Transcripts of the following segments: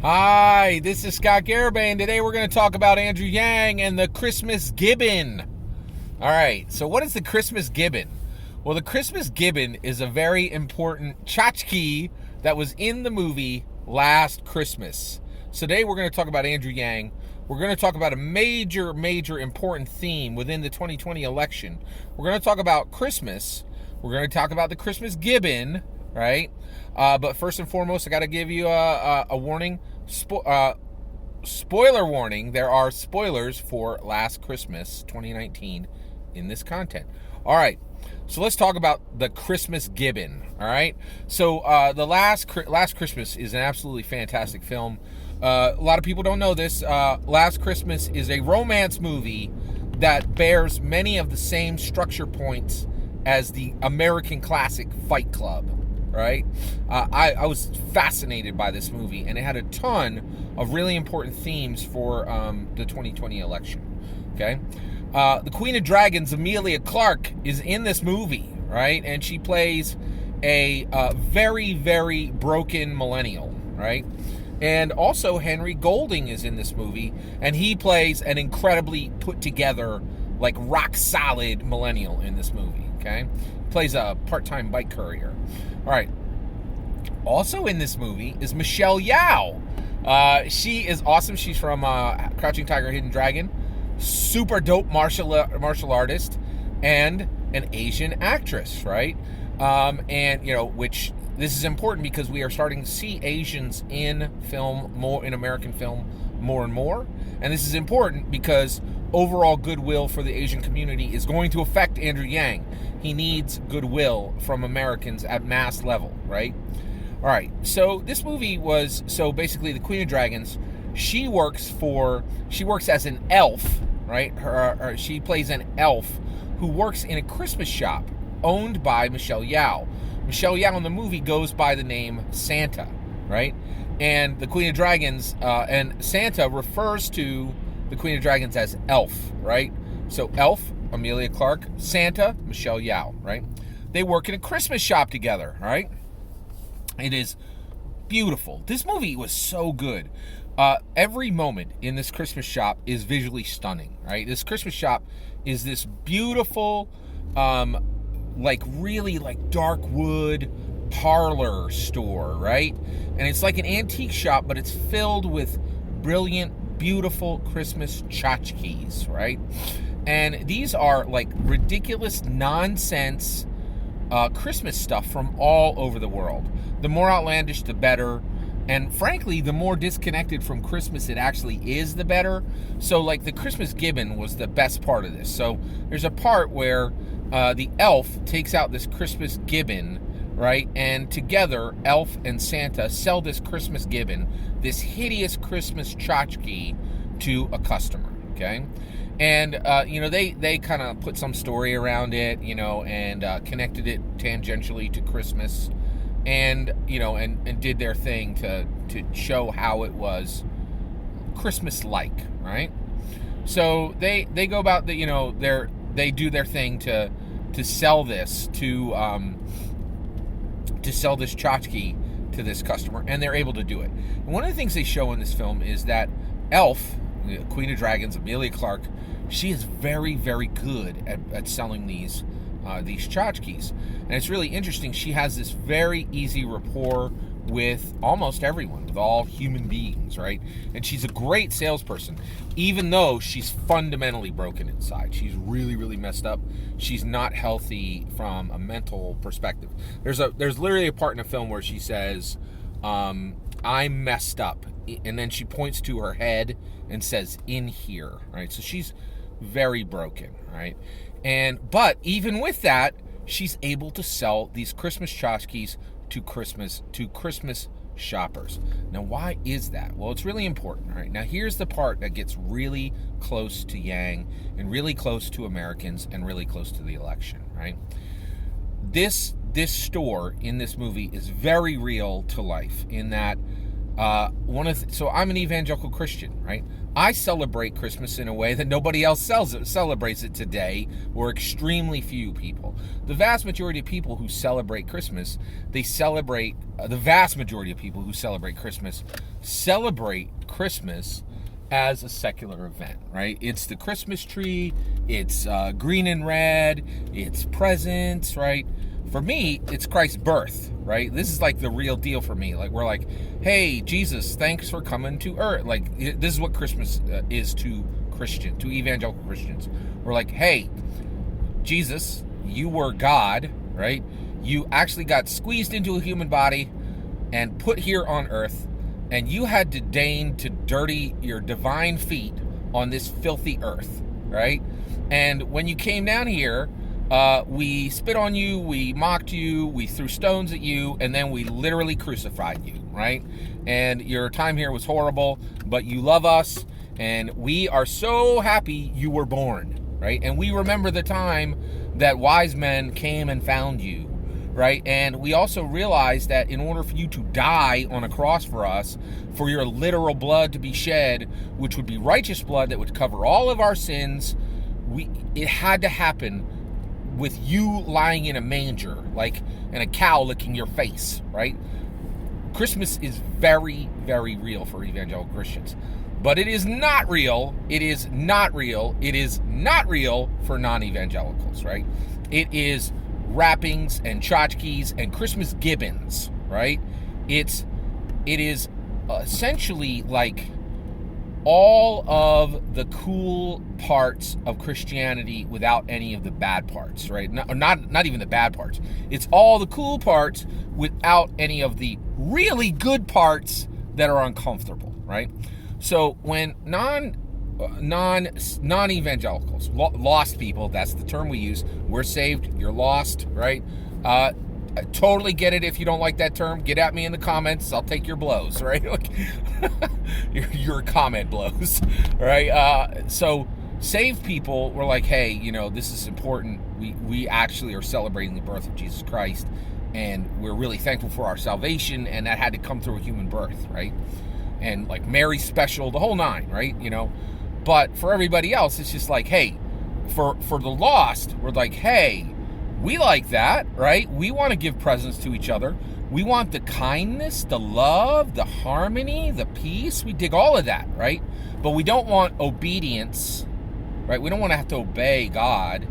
Hi, this is Scott Garibay, and today we're going to talk about Andrew Yang and the Christmas Gibbon. All right, so what is the Christmas Gibbon? Well, the Christmas Gibbon is a very important tchotchke that was in the movie Last Christmas. So today we're going to talk about Andrew Yang. We're going to talk about a major important theme within the 2020 election. We're going to talk about Christmas. We're going to talk about the Christmas Gibbon, right? But first and foremost, I got to give you a warning. Spoiler warning. There are spoilers for Last Christmas 2019 in this content. All right. So let's talk about the Christmas Gibbon. All right. So the Last Christmas is an absolutely fantastic film. A lot of people don't know this. Last Christmas is a romance movie that bears many of the same structure points as the American classic Fight Club. Right? I was fascinated by this movie, and it had a ton of really important themes for the 2020 election. Okay? The Queen of Dragons, Emilia Clarke, is in this movie, right? And she plays a very broken millennial, right? And also Henry Golding is in this movie, and he plays an incredibly put together, like rock solid millennial in this movie, okay? Plays a part-time bike courier. All right. Also in this movie is Michelle Yeoh. She is awesome. She's from Crouching Tiger, Hidden Dragon. Super dope martial artist and an Asian actress, right? And which this is important because we are starting to see Asians in film more, in American film more and more. And this is important because overall goodwill for the Asian community is going to affect Andrew Yang. He needs goodwill from Americans at mass level, right? All right, so this movie was, so basically the Queen of Dragons, she works as an elf, right? She plays an elf who works in a Christmas shop owned by Michelle Yeoh. Michelle Yeoh in the movie goes by the name Santa, right? And the Queen of Dragons, and Santa refers to the Queen of Dragons as Elf, right? So Elf, Emilia Clarke, Santa, Michelle Yeoh, right? They work in a Christmas shop together, right? It is beautiful. This movie was so good. Every moment in this Christmas shop is visually stunning, right? This Christmas shop is this beautiful, really dark wood parlor store, right? And it's like an antique shop, but it's filled with brilliant, beautiful Christmas tchotchkes, right? And these are like ridiculous nonsense Christmas stuff from all over the world. The more outlandish, the better. And frankly, the more disconnected from Christmas it actually is, the better. So like the Christmas Gibbon was the best part of this. So there's a part where the elf takes out this Christmas Gibbon, right? And together, Elf and Santa sell this Christmas Gibbon, this hideous Christmas tchotchke, to a customer, okay? And, they kind of put some story around it, and connected it tangentially to Christmas, and, and did their thing to show how it was Christmas-like, right? So they go about they do their thing to sell this, to sell this tchotchke to this customer, and they're able to do it. And one of the things they show in this film is that Elf, the Queen of Dragons, Emilia Clarke, she is very good at selling these tchotchkes. And it's really interesting. She has this very easy rapport with almost everyone, with all human beings, right? And she's a great salesperson, even though she's fundamentally broken inside. She's really messed up. She's not healthy from a mental perspective. There's literally a part in a film where she says, I'm messed up. And then she points to her head and says, in here, right? So she's very broken, right? But even with that, she's able to sell these Christmas tchotchkes to Christmas shoppers. Now, why is that? Well, it's really important, right? Now, here's the part that gets really close to Yang and really close to Americans and really close to the election, right? This store in this movie is very real to life in that So I'm an evangelical Christian, right? I celebrate Christmas in a way that nobody else celebrates it today, or extremely few people. The vast majority of people who celebrate Christmas, the vast majority of people who celebrate Christmas as a secular event, right? It's the Christmas tree, it's green and red, it's presents, right? For me, it's Christ's birth, right? This is like the real deal for me. Like, we're like, hey, Jesus, thanks for coming to earth. Like, this is what Christmas is to evangelical Christians. We're like, hey, Jesus, you were God, right? You actually got squeezed into a human body and put here on earth, and you had to deign to dirty your divine feet on this filthy earth, right? And when you came down here, we spit on you, we mocked you, we threw stones at you, and then we literally crucified you, right? And your time here was horrible, but you love us, and we are so happy you were born, right? And we remember the time that wise men came and found you, right? And we also realize that in order for you to die on a cross for us, for your literal blood to be shed, which would be righteous blood that would cover all of our sins, it had to happen with you lying in a manger, like, and a cow licking your face, right? Christmas is very, very real for evangelical Christians. But it is not real. It is not real for non-evangelicals, right? It is wrappings and tchotchkes and Christmas Gibbons, right? It is essentially like all of the cool parts of Christianity without any of the bad parts, right? Not even the bad parts. It's all the cool parts without any of the really good parts that are uncomfortable, right? So when non-evangelicals, lost people, that's the term we use. We're saved, you're lost, right? I totally get it if you don't like that term. Get at me in the comments. I'll take your blows, right? Like, your comment blows, right? So saved people were like, hey, this is important. We actually are celebrating the birth of Jesus Christ, and we're really thankful for our salvation, and that had to come through a human birth, right? And like Mary's special, the whole nine, right? But for everybody else, it's just like, hey, for the lost, we're like, hey, we like that, right? We want to give presents to each other. We want the kindness, the love, the harmony, the peace. We dig all of that, right? But we don't want obedience, right? We don't want to have to obey God.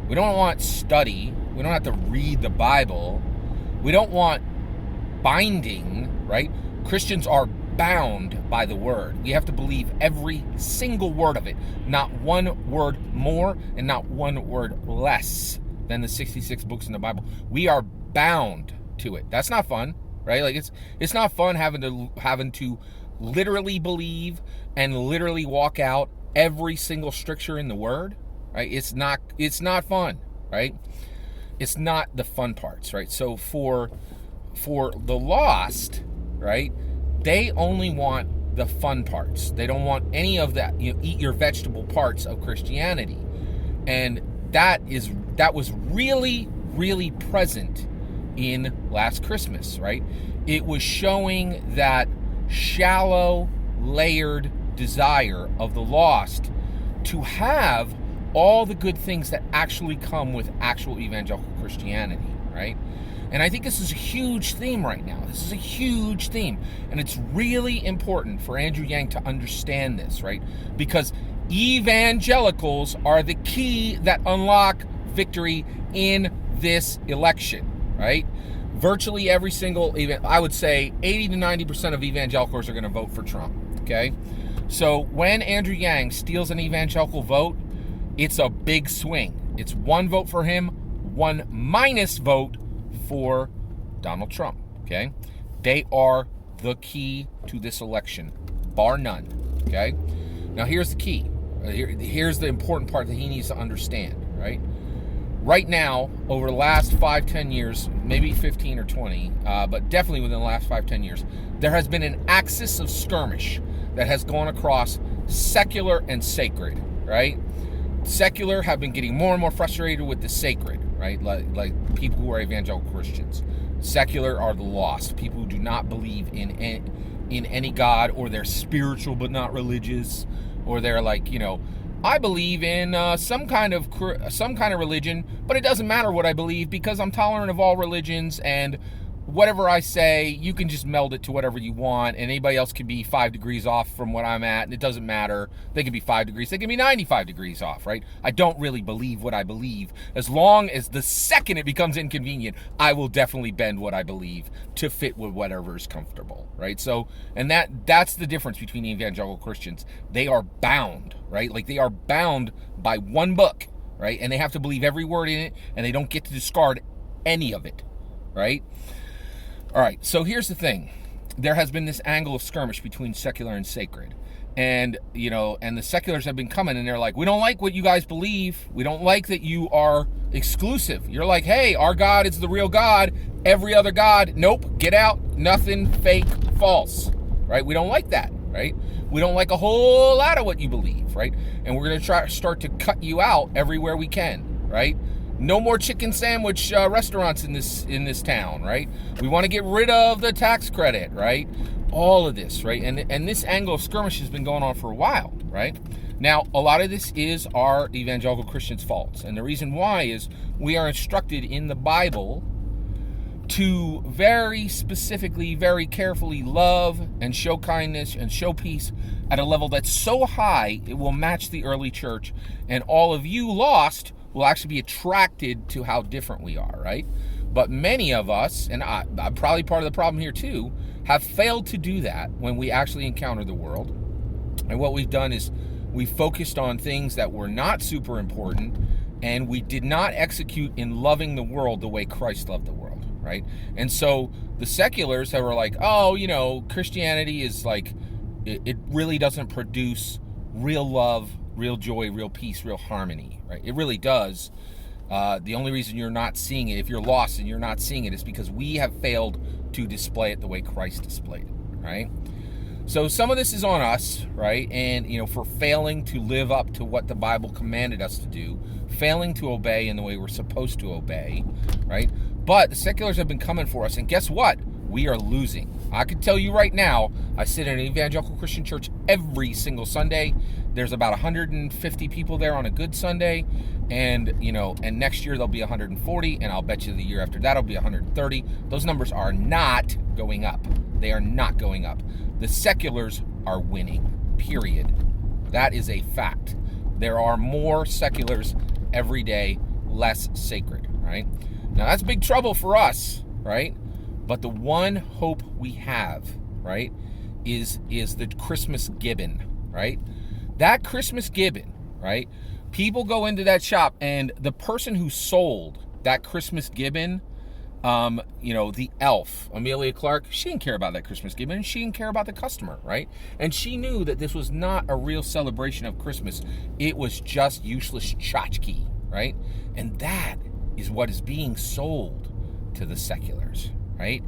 We don't want study. We don't have to read the Bible. We don't want binding, right? Christians are bound by the word. We have to believe every single word of it. Not one word more and not one word less than the 66 books in the Bible. We are bound to it. That's not fun, right? Like, it's not fun having to literally believe and literally walk out every single stricture in the word, right? It's not fun, right? It's not the fun parts, right? So for the lost, right, they only want the fun parts. They don't want any of that, eat your vegetable parts of Christianity. And that was really, really present in Last Christmas, right? It was showing that shallow, layered desire of the lost to have all the good things that actually come with actual evangelical Christianity, right? And I think this is a huge theme right now. This is a huge theme. And it's really important for Andrew Yang to understand this, right? Because evangelicals are the key that unlock victory in this election, right? Virtually every single I would say 80 to 90% of evangelicals are going to vote for Trump, okay? So when Andrew Yang steals an evangelical vote, it's a big swing. It's one vote for him, one minus vote for Donald Trump, okay? They are the key to this election, bar none, okay? Now here's the key. Here's the important part that he needs to understand, right? Right now, over the last 5-10 years, maybe 15 or 20, but definitely within the last 5-10 years, there has been an axis of skirmish that has gone across secular and sacred, right? Secular have been getting more and more frustrated with the sacred, right? Like people who are evangelical Christians. Secular are the lost, people who do not believe in in any God, or they're spiritual but not religious, or they're like, I believe in some kind of religion, but it doesn't matter what I believe because I'm tolerant of all religions, and whatever I say, you can just meld it to whatever you want, and anybody else can be 5 degrees off from what I'm at, and it doesn't matter. They can be 5 degrees, they can be 95 degrees off, right? I don't really believe what I believe. As long as the second it becomes inconvenient, I will definitely bend what I believe to fit with whatever is comfortable, right? So, and that's the difference between evangelical Christians. They are bound, right? Like, they are bound by one book, right? And they have to believe every word in it, and they don't get to discard any of it, right? All right, so here's the thing. There has been this angle of skirmish between secular and sacred. And, and the seculars have been coming, and they're like, we don't like what you guys believe. We don't like that you are exclusive. You're like, hey, our God is the real God. Every other God, nope, get out. Nothing, fake, false, right? We don't like that, right? We don't like a whole lot of what you believe, right? And we're going to start to cut you out everywhere we can, right? No more chicken sandwich restaurants in this town, right? We want to get rid of the tax credit, right? All of this, right? And this angle of skirmish has been going on for a while, right? Now, a lot of this is our evangelical Christians' faults. And the reason why is we are instructed in the Bible to very specifically, very carefully love and show kindness and show peace at a level that's so high it will match the early church. And all of you lost will actually be attracted to how different we are, right? But many of us, and I'm probably part of the problem here too, have failed to do that when we actually encounter the world. And what we've done is we focused on things that were not super important, and we did not execute in loving the world the way Christ loved the world, right? And so the seculars that were like, Christianity is like, it really doesn't produce real love, real joy, real peace, real harmony, right? It really does. The only reason you're not seeing it, if you're lost and you're not seeing it, is because we have failed to display it the way Christ displayed it, right? So some of this is on us, right? And, for failing to live up to what the Bible commanded us to do, failing to obey in the way we're supposed to obey, right? But the seculars have been coming for us, and guess what? We are losing. I can tell you right now, I sit in an evangelical Christian church every single Sunday. There's about 150 people there on a good Sunday, and and next year there'll be 140, and I'll bet you the year after that will be 130. Those numbers are not going up. They are not going up. The seculars are winning, period. That is a fact. There are more seculars every day, less sacred, right? Now that's big trouble for us, right? But the one hope we have, right, is the Christmas Gibbon, right? That Christmas Gibbon, right? People go into that shop, and the person who sold that Christmas Gibbon, the elf, Amelia Clark, she didn't care about that Christmas Gibbon. She didn't care about the customer, right? And she knew that this was not a real celebration of Christmas. It was just useless tchotchke, right? And that is what is being sold to the seculars, right?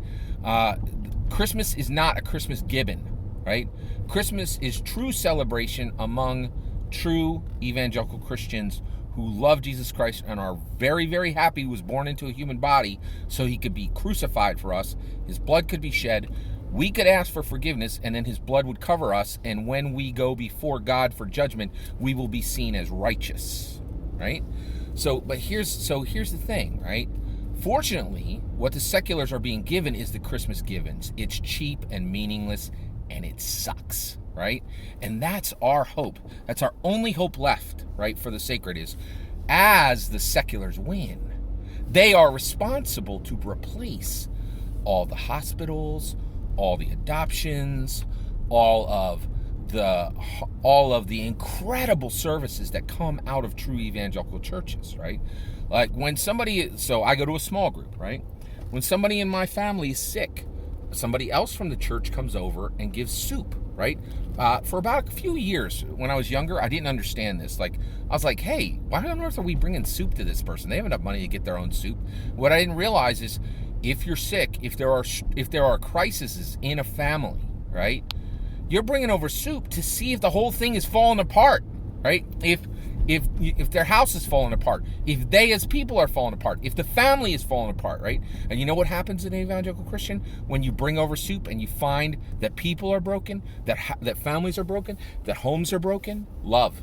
Christmas is not a Christmas Gibbon, right? Christmas is true celebration among true evangelical Christians who love Jesus Christ and are very, very happy he was born into a human body so he could be crucified for us. His blood could be shed. We could ask for forgiveness, and then his blood would cover us. And when we go before God for judgment, we will be seen as righteous, right? So here's the thing, right? Fortunately, what the seculars are being given is the Christmas Gibbons. It's cheap and meaningless, and it sucks, right? And that's our hope. That's our only hope left, right, for the sacred is, as the seculars win, they are responsible to replace all the hospitals, all the adoptions, all of the incredible services that come out of true evangelical churches, right? Like so I go to a small group, right? When somebody in my family is sick, somebody else from the church comes over and gives soup, right? For about a few years, when I was younger, I didn't understand this. Like, I was like, hey, why on earth are we bringing soup to this person? They have enough money to get their own soup. What I didn't realize is, if you're sick, if there are crises in a family, right? You're bringing over soup to see if the whole thing is falling apart, right? if their house is falling apart, if they as people are falling apart, if the family is falling apart, right? And you know what happens in an evangelical Christian when you bring over soup and you find that people are broken, that families are broken, that homes are broken? Love,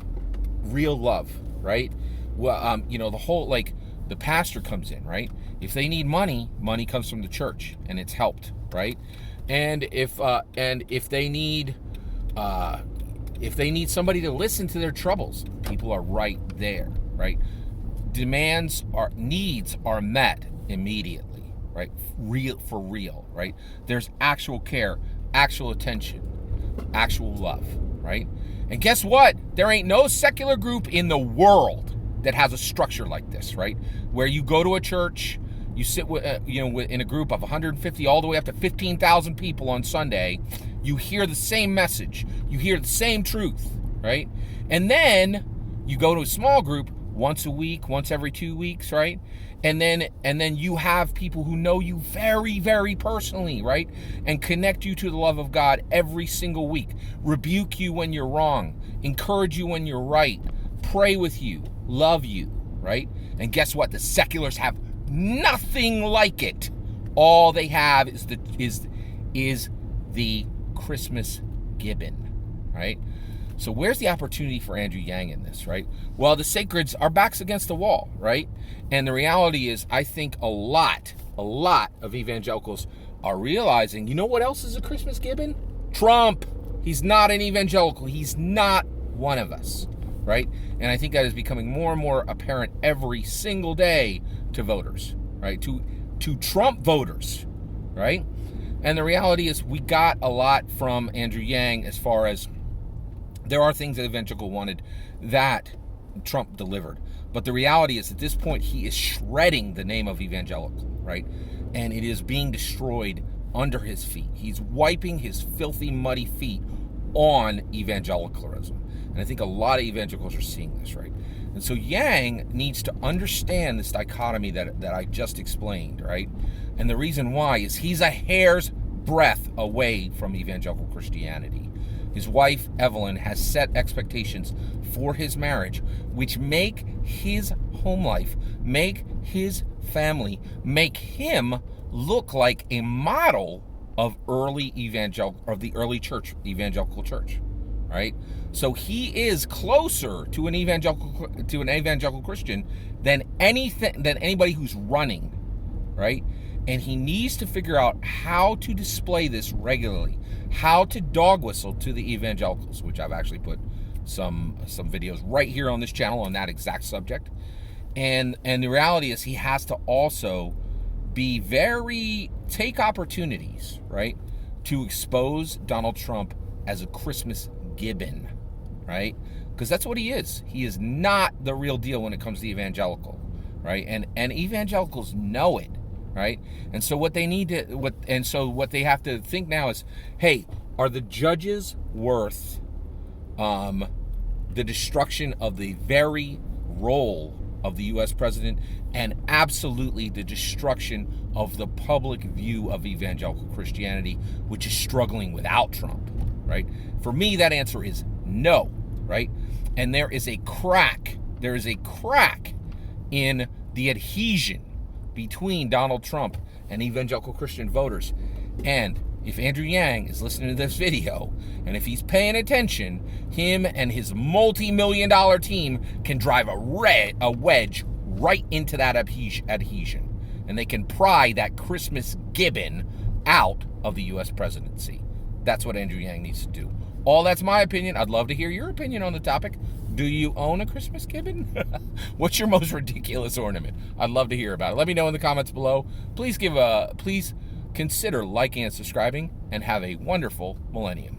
real love, right? Well, the whole, like, the pastor comes in, right? If they need money comes from the church, and it's helped, right? And if they need somebody to listen to their troubles, people are right there, right? Needs are met immediately, right? For real, right? There's actual care, actual attention, actual love, right? And guess what? There ain't no secular group in the world that has a structure like this, right? Where you go to a church, you sit with, in a group of 150 all the way up to 15,000 people on Sunday. You hear the same message. You hear the same truth, right? And then you go to a small group once a week, once every 2 weeks, right? And then you have people who know you very, very personally, right? And connect you to the love of God every single week. Rebuke you when you're wrong. Encourage you when you're right. Pray with you. Love you, right? And guess what? The seculars have nothing like it. All they have is the Christmas Gibbon, right? So where's the opportunity for Andrew Yang in this, right? Well, the sacreds are backs against the wall, right? And the reality is, I think a lot of evangelicals are realizing, you know what else is a Christmas Gibbon? Trump. He's not an evangelical. He's not one of us, right? And I think that is becoming more and more apparent every single day to voters, right? To Trump voters, right? And the reality is, we got a lot from Andrew Yang as far as there are things that evangelical wanted that Trump delivered. But the reality is, at this point, he is shredding the name of evangelical, right? And it is being destroyed under his feet. He's wiping his filthy, muddy feet on evangelicalism. And I think a lot of evangelicals are seeing this, right? And so Yang needs to understand this dichotomy that I just explained, right? And the reason why is he's a hair's breadth away from evangelical Christianity. His wife, Evelyn, has set expectations for his marriage, which make his home life, make his family, make him look like a model of the early church, evangelical church, right? So he is closer to an evangelical Christian than anybody who's running, right? And he needs to figure out how to display this regularly, how to dog whistle to the evangelicals, which I've actually put some videos right here on this channel on that exact subject. And the reality is, he has to also take opportunities, right, to expose Donald Trump as a Christmas Gibbon, right? Because that's what he is. He is not the real deal when it comes to evangelical, right? And evangelicals know it, right? And so what they have to think now is, hey, are the judges worth the destruction of the very role of the U.S. president, and absolutely the destruction of the public view of evangelical Christianity, which is struggling without Trump, right? For me, that answer is no, right? And there is a crack in the adhesion between Donald Trump and evangelical Christian voters. And if Andrew Yang is listening to this video, and if he's paying attention, him and his multi-million-dollar team can drive a wedge right into that adhesion. And they can pry that Christmas Gibbon out of the U.S. presidency. That's what Andrew Yang needs to do. All that's my opinion. I'd love to hear your opinion on the topic. Do you own a Christmas Gibbon? What's your most ridiculous ornament? I'd love to hear about it. Let me know in the comments below. Please consider liking and subscribing, and have a wonderful millennium.